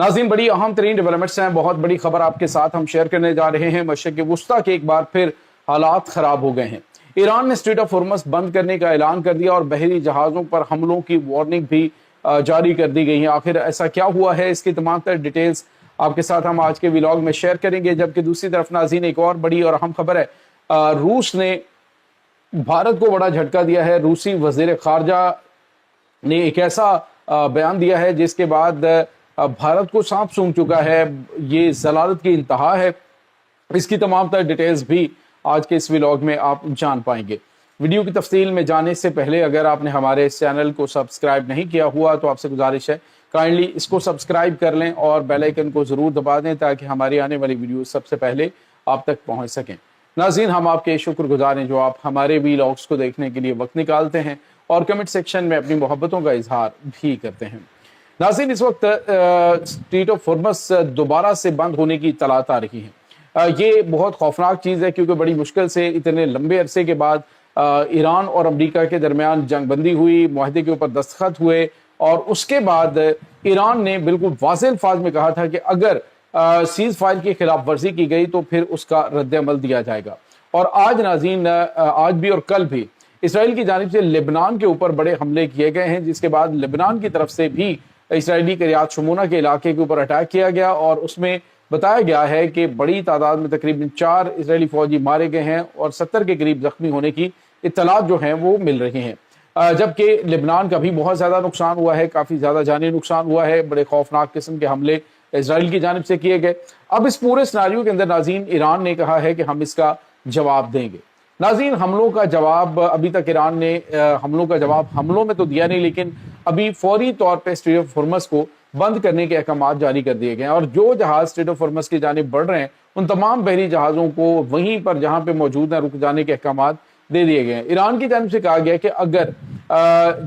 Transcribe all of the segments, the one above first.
नाज़रीन, बड़ी अहम तरीन डेवलपमेंट्स हैं, बहुत बड़ी खबर आपके साथ हम शेयर करने जा रहे हैं। मशरिक़ वुस्ता के एक बार फिर हालात खराब हो गए हैं। ईरान ने स्ट्रेट ऑफ हॉर्मज़ बंद करने का ऐलान कर दिया और बहरी जहाज़ों पर हमलों की वार्निंग भी जारी कर दी गई है। आखिर ऐसा क्या हुआ है, इसकी तमाम तर डिटेल्स आपके साथ हम आज के व्लॉग में शेयर करेंगे। जबकि दूसरी तरफ नाज़रीन, एक और बड़ी और अहम खबर है। रूस ने भारत को बड़ा झटका दिया है। रूसी वज़ीर ख़ारजा ने एक ऐसा बयान दिया है जिसके बाद भारत को सांप सूंघ चुका है। ये ज़लालत की इंतहा है। इसकी तमाम तर डिटेल्स भी आज के इस व्लॉग में आप जान पाएंगे। वीडियो की तफसील में जाने से पहले अगर आपने हमारे इस चैनल को सब्सक्राइब नहीं किया हुआ तो आपसे गुजारिश है, काइंडली इसको सब्सक्राइब कर लें और बेल आइकन को ज़रूर दबा दें ताकि हमारी आने वाली वीडियो सबसे पहले आप तक पहुंच सकें। नाज़रीन, हम आपके शुक्रगुजार हैं जो आप हमारे व्लॉग्स को देखने के लिए वक्त निकालते हैं और कमेंट सेक्शन में अपनी मोहब्बतों का इजहार भी करते हैं। नाज़रीन, इस वक्त स्ट्रेट ऑफ हॉर्मज़ दोबारा से बंद होने की इत्तलात आ रही हैं। ये बहुत खौफनाक चीज़ है क्योंकि बड़ी मुश्किल से इतने लंबे अरसे के बाद ईरान और अमेरिका के दरमियान जंग बंदी हुई, मुआहदे के ऊपर दस्तखत हुए और उसके बाद ईरान ने बिल्कुल वाज़ेह अल्फाज में कहा था कि अगर सीज़ फायर की खिलाफ वर्जी की गई तो फिर उसका रद्द अमल दिया जाएगा। और आज नाज़रीन, आज भी और कल भी इसराइल की जानिब से लेबनान के ऊपर बड़े हमले किए गए हैं, जिसके बाद लेबनान की तरफ से भी इसराइली किरियात शमूना के इलाके के ऊपर अटैक किया गया और उसमें बताया गया है कि बड़ी तादाद में तकरीबन 4 इसराइली फौजी मारे गए हैं और 70 के करीब जख्मी होने की इत्तलात जो हैं वो मिल रही हैं। जबकि लेबनान का भी बहुत ज़्यादा नुकसान हुआ है, काफ़ी ज़्यादा जानी नुकसान हुआ है। बड़े खौफनाक किस्म के हमले इसराइल की जानिब से किए गए। अब इस पूरे सिनारियो के अंदर नाज़रीन, ईरान ने कहा है कि हम इसका जवाब देंगे। नाज़रीन, हमलों का जवाब अभी तक ईरान ने हमलों का जवाब हमलों में तो दिया नहीं, लेकिन अभी फौरी तौर पे स्ट्रेट ऑफ हॉर्मज़ को बंद करने के अहकाम जारी कर दिए गए हैं और जो जहाज स्ट्रेट ऑफ हॉर्मज़ की जानिब बढ़ रहे हैं उन तमाम बहरी जहाज़ों को वहीं पर जहां पे मौजूद हैं रुक जाने के अहकाम दे दिए गए हैं। ईरान की जानिब से कहा गया कि अगर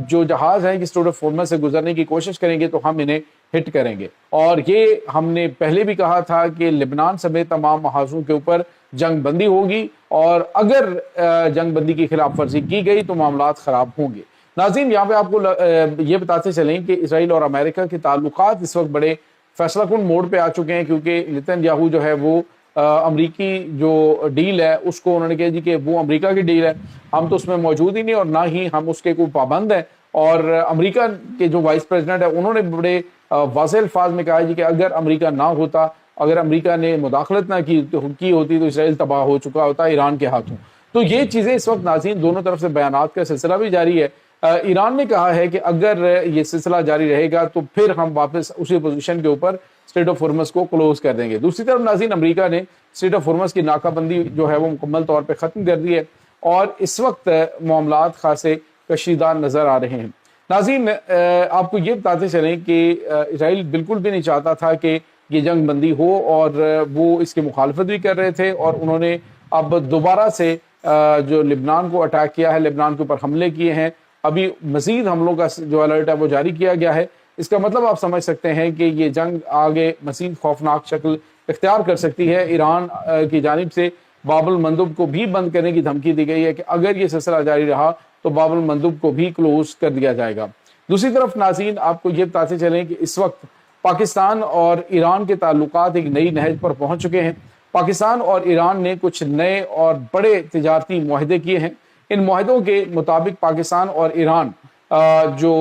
जो जहाज हैं कि स्ट्रेट ऑफ हॉर्मज़ से गुजरने की कोशिश करेंगे तो हम इन्हें हिट करेंगे। और ये हमने पहले भी कहा था कि लेबनान समेत तमाम महाजों के ऊपर जंग बंदी होगी और अगर जंग बंदी की खिलाफ वर्जी की गई तो मामलात खराब होंगे। नाज़रीन, यहाँ पे आपको ये बताते चलें कि इसराइल और अमेरिका के ताल्लुकात इस वक्त बड़े फैसलाकुन मोड़ पे आ चुके हैं क्योंकि नेतन्याहू जो है वो अमरीकी जो डील है उसको उन्होंने कहा जी कि वो अमेरिका की डील है, हम तो उसमें मौजूद ही नहीं और ना ही हम उसके कोई पाबंद हैं। और अमेरिका के जो वाइस प्रेसिडेंट है उन्होंने बड़े वाज़ेह अल्फाज में कहा जी कि अगर अमेरिका ना होता, अगर अमेरिका ने मुदाखलत ना की होती तो इसराइल तबाह हो चुका होता ईरान के हाथों। तो ये चीज़ें इस वक्त नाज़रीन दोनों तरफ से बयानात का सिलसिला भी जारी है। ईरान ने कहा है कि अगर ये सिलसिला जारी रहेगा तो फिर हम वापस उसी पोजीशन के ऊपर स्ट्रेट ऑफ हॉर्मज़ को क्लोज कर देंगे। दूसरी तरफ नाज़रीन, अमेरिका ने स्ट्रेट ऑफ हॉर्मज़ की नाकाबंदी जो है वो मुकम्मल तौर पे ख़त्म कर दी है और इस वक्त मामलात खासे कशीदा नज़र आ रहे हैं। नाज़रीन, आपको ये बताते चलें कि इसराइल बिल्कुल भी नहीं चाहता था कि ये जंग बंदी हो और वो इसकी मुखालफत भी कर रहे थे और उन्होंने अब दोबारा से जो लेबनान को अटैक किया है, लेबनान के ऊपर हमले किए हैं। अभी मजीद हमलों का जो अलर्ट है वो जारी किया गया है। इसका मतलब आप समझ सकते हैं कि ये जंग आगे मजीद खौफनाक शक्ल इख्तियार कर सकती है। ईरान की जानिब से बाबुल मंदुब को भी बंद करने की धमकी दी गई है कि अगर ये सिलसिला जारी रहा तो बाबुल मंदुब को भी क्लोज कर दिया जाएगा। दूसरी तरफ नाज़रीन, आपको ये बताते चलें कि इस वक्त पाकिस्तान और ईरान के ताल्लुकात एक नई नहज पर पहुंच चुके हैं। पाकिस्तान और ईरान ने कुछ नए और बड़े तिजारती मुआहदे किए हैं। इन मुआहदों के मुताबिक पाकिस्तान और ईरान जो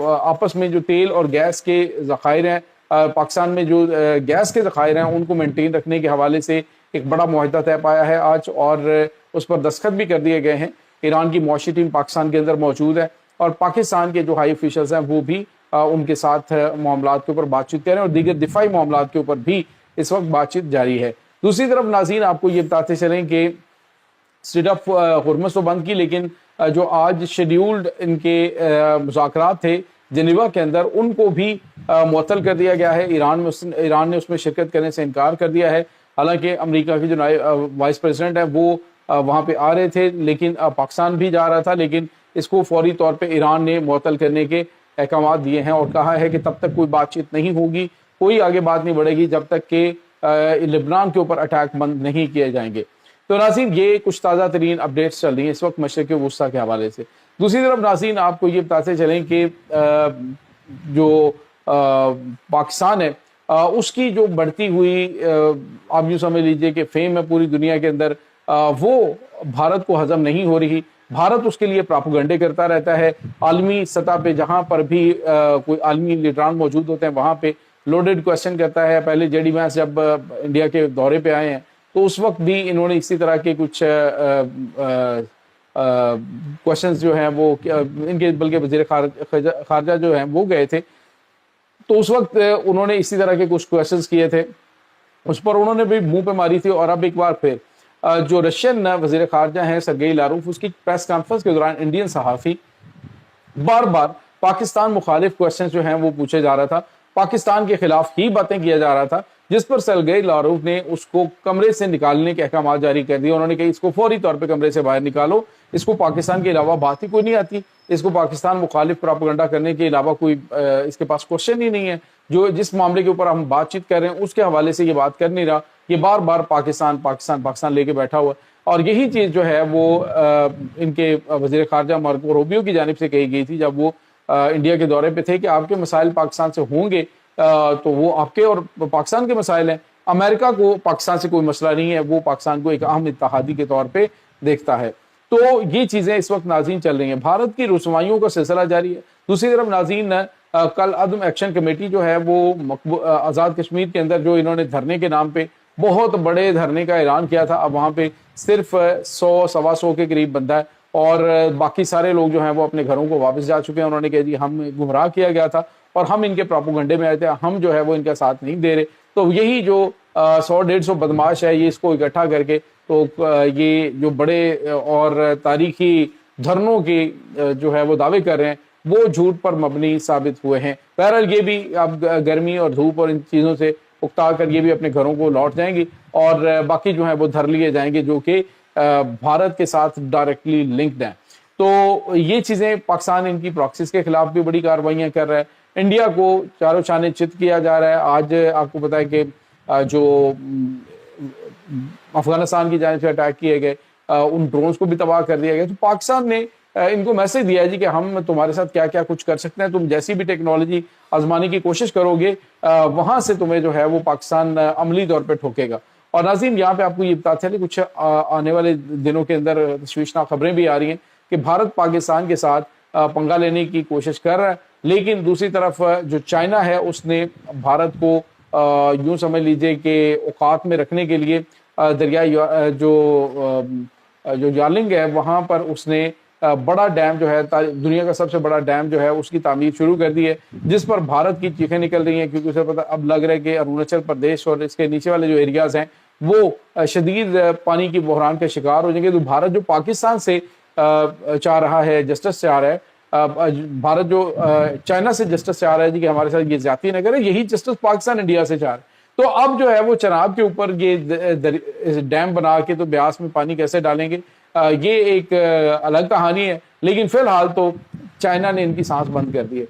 आपस में जो तेल और गैस के ज़खायर हैं, पाकिस्तान में जो गैस के ज़खायर हैं उनको मेंटेन रखने के हवाले से एक बड़ा मुआहदा तय पाया है आज और उस पर दस्तखत भी कर दिए गए हैं। ईरान की मुआशी टीम पाकिस्तान के अंदर मौजूद है और पाकिस्तान के जो हाई ऑफिशल्स हैं वो भी उनके साथ मामलात के ऊपर बातचीत करें और दीगर दिफाई मामलात के ऊपर भी इस वक्त बातचीत जारी है। दूसरी तरफ नाज़रीन, आपको ये बताते चलें कि स्ट्रेट ऑफ हॉर्मज़ तो बंद की, लेकिन जो आज शेड्यूल्ड इनके मुज़ाकरात थे जेनेवा के अंदर उनको भी मुअत्तल कर दिया गया है। ईरान ने उसमें शिरकत करने से इनकार कर दिया है। हालांकि अमेरिका के जो वाइस प्रेसिडेंट है वो वहाँ पे आ रहे थे, लेकिन पाकिस्तान भी जा रहा था, लेकिन इसको फौरी तौर पे ईरान ने मुअत्तल करने के अहकाम दिए हैं और कहा है कि तब तक कोई बातचीत नहीं होगी, कोई आगे बात नहीं बढ़ेगी जब तक कि लेबनान के ऊपर अटैक बंद नहीं किए जाएंगे। तो नाज़रीन, ये कुछ ताज़ा तरीन अपडेट्स चल रही हैं इस वक्त मशरिक़ वुस्ता के हवाले से। दूसरी तरफ नाज़रीन, आपको ये बताते चलें कि जो पाकिस्तान है اس کی جو بڑھتی ہوئی آپ یوں سمجھ لیجئے کہ فیم ہے پوری دنیا کے اندر، وہ بھارت کو ہضم نہیں ہو رہی. بھارت اس کے لیے پراپوگنڈے کرتا رہتا ہے. عالمی سطح پہ جہاں پر بھی کوئی عالمی لیڈران موجود ہوتے ہیں وہاں پہ لوڈڈ کوشچن کرتا ہے. پہلے جے ڈی وینس جب انڈیا کے دورے پہ آئے ہیں تو اس وقت بھی انہوں نے اسی طرح کے کچھ کوشچنز جو ہیں وہ ان کے، بلکہ وزیر خارجہ جو ہیں وہ گئے تھے، تو اس وقت انہوں نے اسی طرح کے کچھ کوشچنز کیے تھے، اس پر انہوں نے بھی منہ پہ ماری تھی. اور اب ایک بار پھر جو رشین وزیر خارجہ ہیں سرگئی لاروف، اس کی پریس کانفرنس کے دوران انڈین صحافی بار بار پاکستان مخالف کوشچنز جو ہیں وہ پوچھے جا رہا تھا، پاکستان کے خلاف ہی باتیں کیا جا رہا تھا، جس پر سرگئی لاروف نے اس کو کمرے سے نکالنے کے احکامات جاری کر دیے. انہوں نے کہا اس کو فوری طور پہ کمرے سے باہر نکالو، اس کو پاکستان کے علاوہ بات ہی کوئی نہیں آتی، اس کو پاکستان مخالف پراپیگنڈا کرنے کے علاوہ کوئی اس کے پاس کوشچن ہی نہیں ہے. جس معاملے کے اوپر ہم بات چیت کر رہے ہیں اس کے حوالے سے یہ بات کر نہیں رہا، یہ بار بار پاکستان پاکستان پاکستان لے کے بیٹھا ہوا ہے. اور یہی چیز جو ہے وہ ان کے وزیر خارجہ مارکو روبیو کی جانب سے کہی گئی تھی جب وہ انڈیا کے دورے پہ تھے کہ آپ کے مسائل پاکستان سے ہوں گے تو وہ آپ کے اور پاکستان کے مسائل ہیں. امریکہ کو پاکستان سے کوئی مسئلہ نہیں ہے، وہ پاکستان کو ایک اہم اتحادی کے طور پہ دیکھتا ہے. تو یہ چیزیں اس وقت ناظرین چل رہی ہیں. بھارت کی رسوائیوں کا سلسلہ جاری ہے. دوسری طرف ناظرین کل عدم ایکشن کمیٹی جو ہے وہ آزاد کشمیر کے اندر جو انہوں نے دھرنے کے نام پہ بہت بڑے دھرنے کا اعلان کیا تھا، اب وہاں پہ صرف 100-125 کے قریب بندہ ہے اور باقی سارے لوگ جو ہیں وہ اپنے گھروں کو واپس جا چکے ہیں. انہوں نے کہا جی ہم گمراہ کیا گیا تھا اور ہم ان کے پراپوگنڈے میں آئے تھے، ہم جو ہے وہ ان کا ساتھ نہیں دے رہے. تو یہی جو 100-150 بدماش ہے یہ اس کو اکٹھا کر کے تو یہ جو بڑے اور تاریخی دھرنوں کی جو ہے وہ دعوے کر رہے ہیں وہ جھوٹ پر مبنی ثابت ہوئے ہیں. بہرحال یہ بھی اب گرمی اور دھوپ اور ان چیزوں سے اکتا کر یہ بھی اپنے گھروں کو لوٹ جائیں گی اور باقی جو ہیں وہ دھر لیے جائیں گے جو کہ بھارت کے ساتھ ڈائریکٹلی لنکڈ ہیں. تو یہ چیزیں پاکستان ان کی پراکسیز کے خلاف بھی بڑی کارروائیاں کر رہا ہے. انڈیا کو چاروں چانے چت کیا جا رہا ہے. آج آپ کو پتا ہے کہ جو افغانستان کی جانب سے اٹیک کیے گئے ان ڈرونز کو بھی تباہ کر دیا گیا. تو پاکستان نے ان کو میسج دیا ہے جی کہ ہم تمہارے ساتھ کیا کیا کچھ کر سکتے ہیں، تم جیسی بھی ٹیکنالوجی آزمانے کی کوشش کرو گے وہاں سے تمہیں جو ہے وہ پاکستان عملی طور پہ ٹھوکے گا. اور ناظرین یہاں پہ آپ کو یہ بتاتے ہیں کہ کچھ آنے والے دنوں کے اندر تشویشناک خبریں بھی آ رہی ہیں کہ بھارت پاکستان کے ساتھ پنگا لینے کی کوشش کر رہا ہے، لیکن دوسری طرف جو چائنا ہے اس نے بھارت کو یوں سمجھ لیجئے کہ اوقات میں رکھنے کے لیے دریائے جو یارلنگ ہے وہاں پر اس نے بڑا ڈیم جو ہے دنیا کا سب سے بڑا ڈیم جو ہے اس کی تعمیر شروع کر دی ہے، جس پر بھارت کی چیخیں نکل رہی ہیں کیونکہ اسے پتہ ب لگ رہا ہے کہ اروناچل پردیش اور اس کے نیچے والے جو ایریاز ہیں وہ شدید پانی کی بحران کے شکار ہو جائیں گے. تو بھارت جو پاکستان سے چاہ رہا ہے جسٹس چاہ رہا ہے، بھارت جو چائنا سے جسٹس چاہ رہا ہے جی کہ ہمارے ساتھ یہ زیادتی نہ کرے، یہی جسٹس پاکستان انڈیا سے چاہ رہا ہے. تو اب جو ہے وہ چناب کے اوپر یہ ڈیم بنا کے تو بیاس میں پانی کیسے ڈالیں گے، یہ ایک الگ کہانی ہے. لیکن فی الحال تو چائنا نے ان کی سانس بند کر دی ہے.